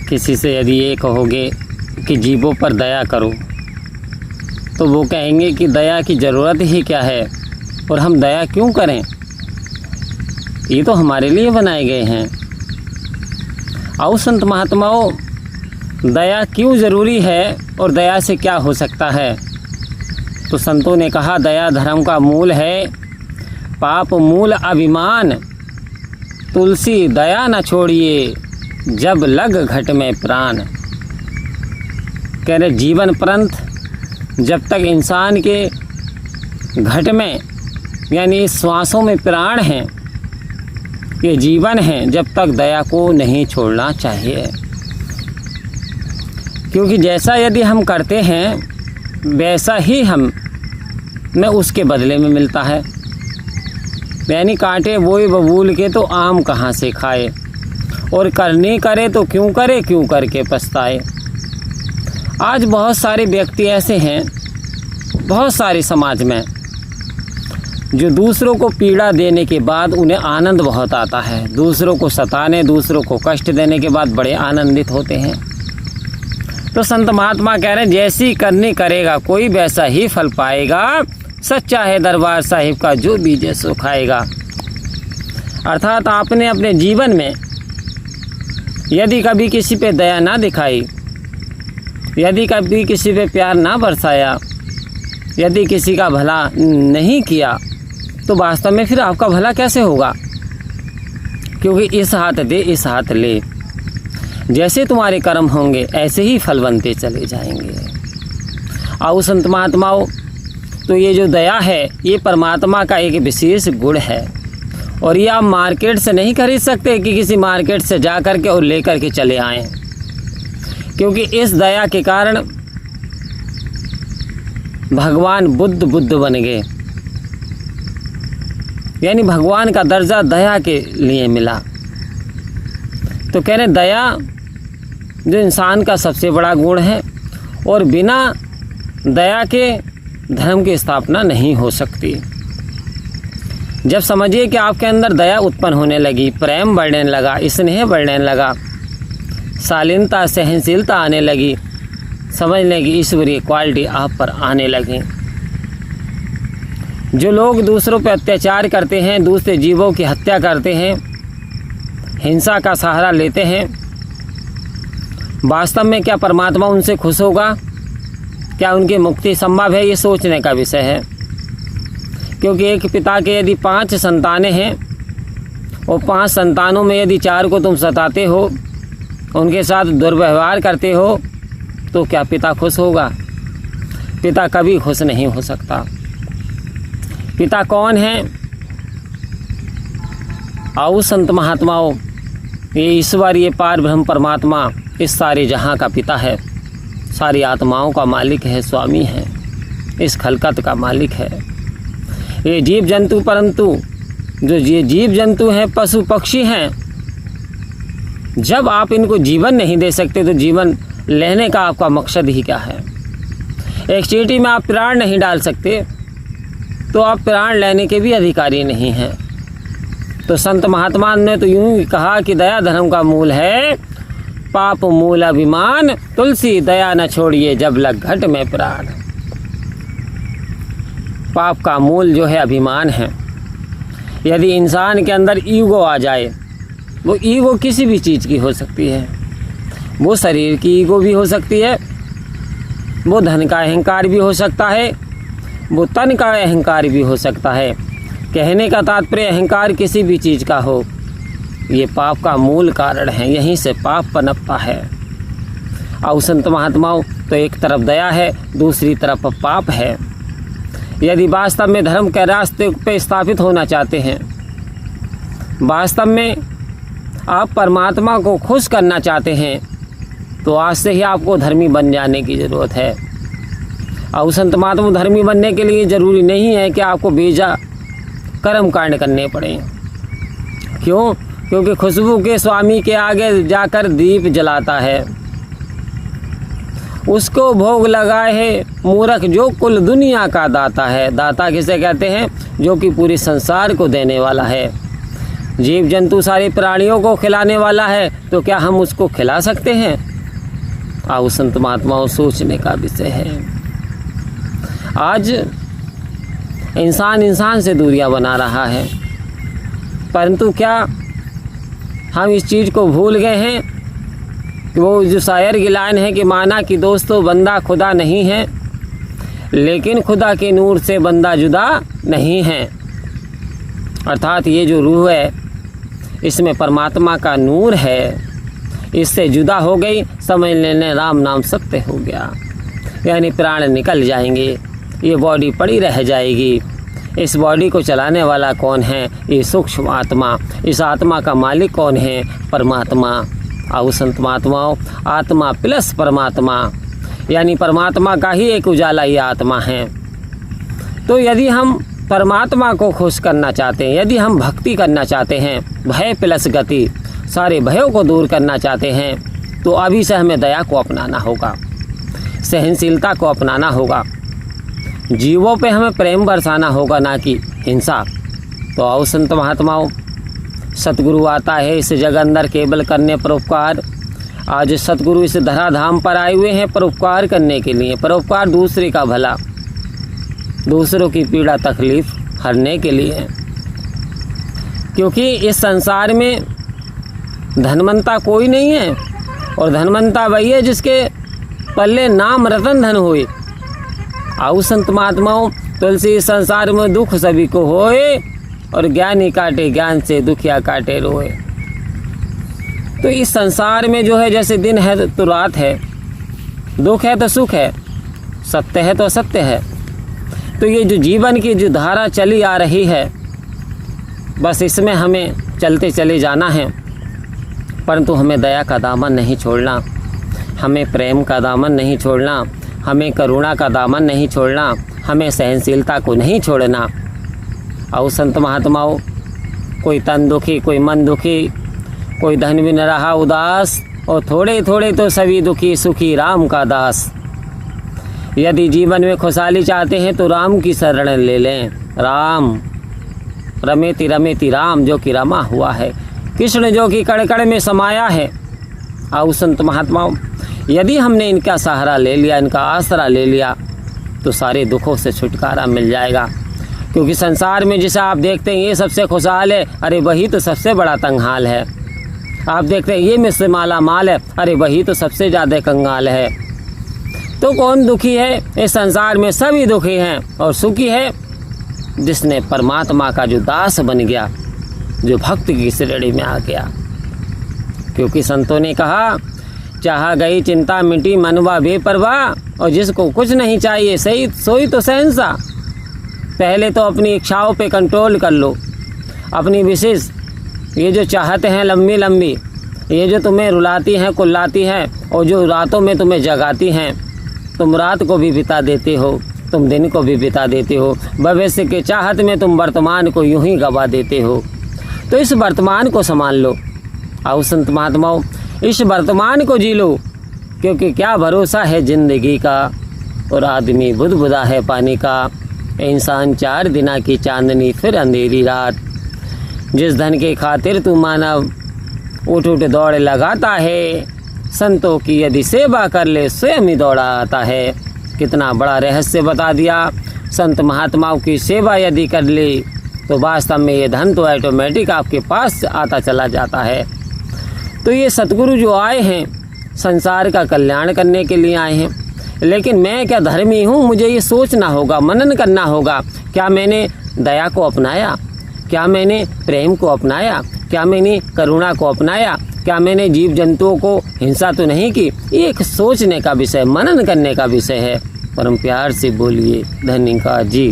किसी से यदि ये कहोगे कि जीवों पर दया करो तो वो कहेंगे कि दया की ज़रूरत ही क्या है और हम दया क्यों करें, ये तो हमारे लिए बनाए गए हैं। आओ संत महात्माओं, दया क्यों ज़रूरी है और दया से क्या हो सकता है। तो संतों ने कहा दया धर्म का मूल है, पाप मूल अभिमान, तुलसी दया न छोड़िए जब लग घट में प्राण। कह रहे जीवन पर्यंत जब तक इंसान के घट में यानी श्वासों में प्राण हैं, ये जीवन है, जब तक दया को नहीं छोड़ना चाहिए। क्योंकि जैसा यदि हम करते हैं वैसा ही हमें उसके बदले में मिलता है। यानी कांटे बोए बबूल के तो आम कहाँ से खाए, और करनी करे तो क्यों करे, क्यों करके पछताए। आज बहुत सारे व्यक्ति ऐसे हैं, बहुत सारे समाज में, जो दूसरों को पीड़ा देने के बाद उन्हें आनंद बहुत आता है, दूसरों को सताने, दूसरों को कष्ट देने के बाद बड़े आनंदित होते हैं। तो संत महात्मा कह रहे हैं जैसी करनी करेगा कोई वैसा ही फल पाएगा, सच्चा है दरबार साहिब का जो बीजे सो खाएगा। अर्थात आपने अपने जीवन में यदि कभी किसी पे दया ना दिखाई, यदि कभी किसी पे प्यार ना बरसाया, यदि किसी का भला नहीं किया, तो वास्तव में फिर आपका भला कैसे होगा। क्योंकि इस हाथ दे इस हाथ ले, जैसे तुम्हारे कर्म होंगे ऐसे ही फल बनते चले जाएंगे। आओ संत महात्माओं, तो ये जो दया है ये परमात्मा का एक विशेष गुण है, और ये आप मार्केट से नहीं खरीद सकते कि किसी मार्केट से जा कर के और ले कर के चले आएँ। क्योंकि इस दया के कारण भगवान बुद्ध बन गए, यानी भगवान का दर्जा दया के लिए मिला। तो कह रहे दया जो इंसान का सबसे बड़ा गुण है, और बिना दया के धर्म की स्थापना नहीं हो सकती। जब समझिए कि आपके अंदर दया उत्पन्न होने लगी, प्रेम बढ़ने लगा, स्नेह बढ़ने लगा, शालीनता सहनशीलता आने लगी, समझ लें कि ईश्वरीय क्वालिटी आप पर आने लगी। जो लोग दूसरों पर अत्याचार करते हैं, दूसरे जीवों की हत्या करते हैं, हिंसा का सहारा लेते हैं, वास्तव में क्या परमात्मा उनसे खुश होगा, क्या उनकी मुक्ति संभव है, ये सोचने का विषय है। क्योंकि एक पिता के यदि 5 संतानें हैं और 5 संतानों में यदि 4 को तुम सताते हो, उनके साथ दुर्व्यवहार करते हो, तो क्या पिता खुश होगा। पिता कभी खुश नहीं हो सकता। पिता कौन है। आओ संत महात्माओं, ये ईश्वर, ये पार ब्रह्म परमात्मा इस सारे जहाँ का पिता है, सारी आत्माओं का मालिक है, स्वामी है, इस खलकत का मालिक है। ये जीव जंतु, परंतु जो ये जीव जंतु हैं, पशु पक्षी हैं, जब आप इनको जीवन नहीं दे सकते तो जीवन लेने का आपका मकसद ही क्या है। एक चींटी में आप प्राण नहीं डाल सकते तो आप प्राण लेने के भी अधिकारी नहीं हैं। तो संत महात्मा ने तो यूं ही कहा कि दया धर्म का मूल है, पाप मूल अभिमान, तुलसी दया न छोड़िए जब लग घट में प्राण। पाप का मूल जो है अभिमान है। यदि इंसान के अंदर ईगो आ जाए, वो ईगो किसी भी चीज़ की हो सकती है, वो शरीर की ईगो भी हो सकती है, वो धन का अहंकार भी हो सकता है, वो तन का अहंकार भी हो सकता है। कहने का तात्पर्य अहंकार किसी भी चीज़ का हो, ये पाप का मूल कारण है, यहीं से पाप पनपता है। और संत महात्माओं, तो एक तरफ दया है, दूसरी तरफ पाप है। यदि वास्तव में धर्म के रास्ते पे स्थापित होना चाहते हैं, वास्तव में आप परमात्मा को खुश करना चाहते हैं, तो आज से ही आपको धर्मी बन जाने की ज़रूरत है। और संत महात्मा, धर्मी बनने के लिए ज़रूरी नहीं है कि आपको बेजा कर्म कांड करने पड़े। क्यों? क्योंकि खुशबू के स्वामी के आगे जाकर दीप जलाता है, उसको भोग लगाए है मूर्ख जो कुल दुनिया का दाता है। दाता किसे कहते हैं? जो कि पूरे संसार को देने वाला है। जीव जंतु सारे प्राणियों को खिलाने वाला है, तो क्या हम उसको खिला सकते हैं? आओ संत महात्माओं, सोचने का विषय है। आज इंसान से दूरियां बना रहा है, परंतु क्या हम इस चीज़ को भूल गए हैं कि वो जो शायर की लाइन है कि माना कि दोस्तों बंदा खुदा नहीं है, लेकिन खुदा के नूर से बंदा जुदा नहीं है। अर्थात ये जो रूह है, इसमें परमात्मा का नूर है, इससे जुदा हो गई, समझ लेने राम नाम सत्य हो गया। यानी प्राण निकल जाएंगे, ये बॉडी पड़ी रह जाएगी। इस बॉडी को चलाने वाला कौन है? ये सूक्ष्म आत्मा। इस आत्मा का मालिक कौन है? परमात्मा। आओ संत महात्माओं, आत्मा प्लस परमात्मा, यानी परमात्मा का ही एक उजाला ये आत्मा है। तो यदि हम परमात्मा को खुश करना चाहते हैं, यदि हम भक्ति करना चाहते हैं, भय प्लस गति, सारे भयों को दूर करना चाहते हैं, तो अभी से हमें दया को अपनाना होगा, सहनशीलता को अपनाना होगा, जीवों पे हमें प्रेम बरसाना होगा, ना कि हिंसा। तो आओ संत महात्माओं, सतगुरु आता है इस जग अंदर केवल करने परोपकार। आज सतगुरु इस धराधाम पर आए हुए हैं परोपकार करने के लिए। परोपकार दूसरे का भला, दूसरों की पीड़ा तकलीफ हरने के लिए, क्योंकि इस संसार में धनवंता कोई नहीं है, और धनवंता वही है जिसके पल्ले नाम रतन धन होए। आओ संत महात्माओं, तुलसी संसार में दुख सभी को होए, और ज्ञानी काटे ज्ञान से, दुखिया काटे रोए। तो इस संसार में जो है, जैसे दिन है तो रात है, दुख है तो सुख है, सत्य है तो असत्य है। तो ये जो जीवन की जो धारा चली आ रही है, बस इसमें हमें चलते चले जाना है, परंतु हमें दया का दामन नहीं छोड़ना, हमें प्रेम का दामन नहीं छोड़ना, हमें करुणा का दामन नहीं छोड़ना, हमें सहनशीलता को नहीं छोड़ना। आओ संत महात्माओं, कोई तन दुखी, कोई मन दुखी, कोई धन भी न रहा उदास, और थोड़े थोड़े तो सभी दुखी, सुखी राम का दास। यदि जीवन में खुशहाली चाहते हैं तो राम की शरण ले लें। राम रमेति रमेति राम, जो कि रमा हुआ है, कृष्ण जो कि कण कण में समाया है। आओ संत महात्माओं, यदि हमने इनका सहारा ले लिया, इनका आसरा ले लिया, तो सारे दुखों से छुटकारा मिल जाएगा। क्योंकि संसार में जिसे आप देखते हैं ये सबसे खुशहाल है, अरे वही तो सबसे बड़ा तंगहाल है। आप देखते हैं ये मुझसे माला माल है, अरे वही तो सबसे ज़्यादा कंगाल है। तो कौन दुखी है? इस संसार में सभी दुखी हैं, और सुखी है जिसने परमात्मा का जो दास बन गया, जो भक्त की श्रेणी में आ गया। क्योंकि संतों ने कहा, चाहा गई चिंता मिटी मनवा बेपरवाह, और जिसको कुछ नहीं चाहिए सही सोई तो शहंशाह। पहले तो अपनी इच्छाओं पे कंट्रोल कर लो, अपनी विशेष ये जो चाहते हैं लंबी लंबी, ये जो तुम्हें रुलाती हैं कुल्लाती हैं, और जो रातों में तुम्हें जगाती हैं, तुम रात को भी बिता देते हो, तुम दिन को भी बिता देते हो। भविष्य के चाहत में तुम वर्तमान को यूं ही गवा देते हो। तो इस वर्तमान को संभाल लो। आओ संत महात्माओं, इस वर्तमान को जी लो, क्योंकि क्या भरोसा है ज़िंदगी का, और आदमी बुदबुदा है पानी का। इंसान 4 दिना की चांदनी, फिर अंधेरी रात। जिस धन के खातिर तू मानव उठ उठ दौड़ लगाता है, संतों की यदि सेवा कर ले स्वयं ही दौड़ा आता है। कितना बड़ा रहस्य बता दिया। संत महात्माओं की सेवा यदि कर ले तो वास्तव में ये धन तो ऑटोमेटिक आपके पास आता चला जाता है। तो ये सतगुरु जो आए हैं संसार का कल्याण करने के लिए आए हैं, लेकिन मैं क्या धर्मी हूँ? मुझे ये सोचना होगा, मनन करना होगा। क्या मैंने दया को अपनाया? क्या मैंने प्रेम को अपनाया? क्या मैंने करुणा को अपनाया? क्या मैंने जीव जंतुओं को हिंसा तो नहीं की? ये एक सोचने का विषय, मनन करने का विषय है। परम प्यार से बोलिए धन्यवाद जी।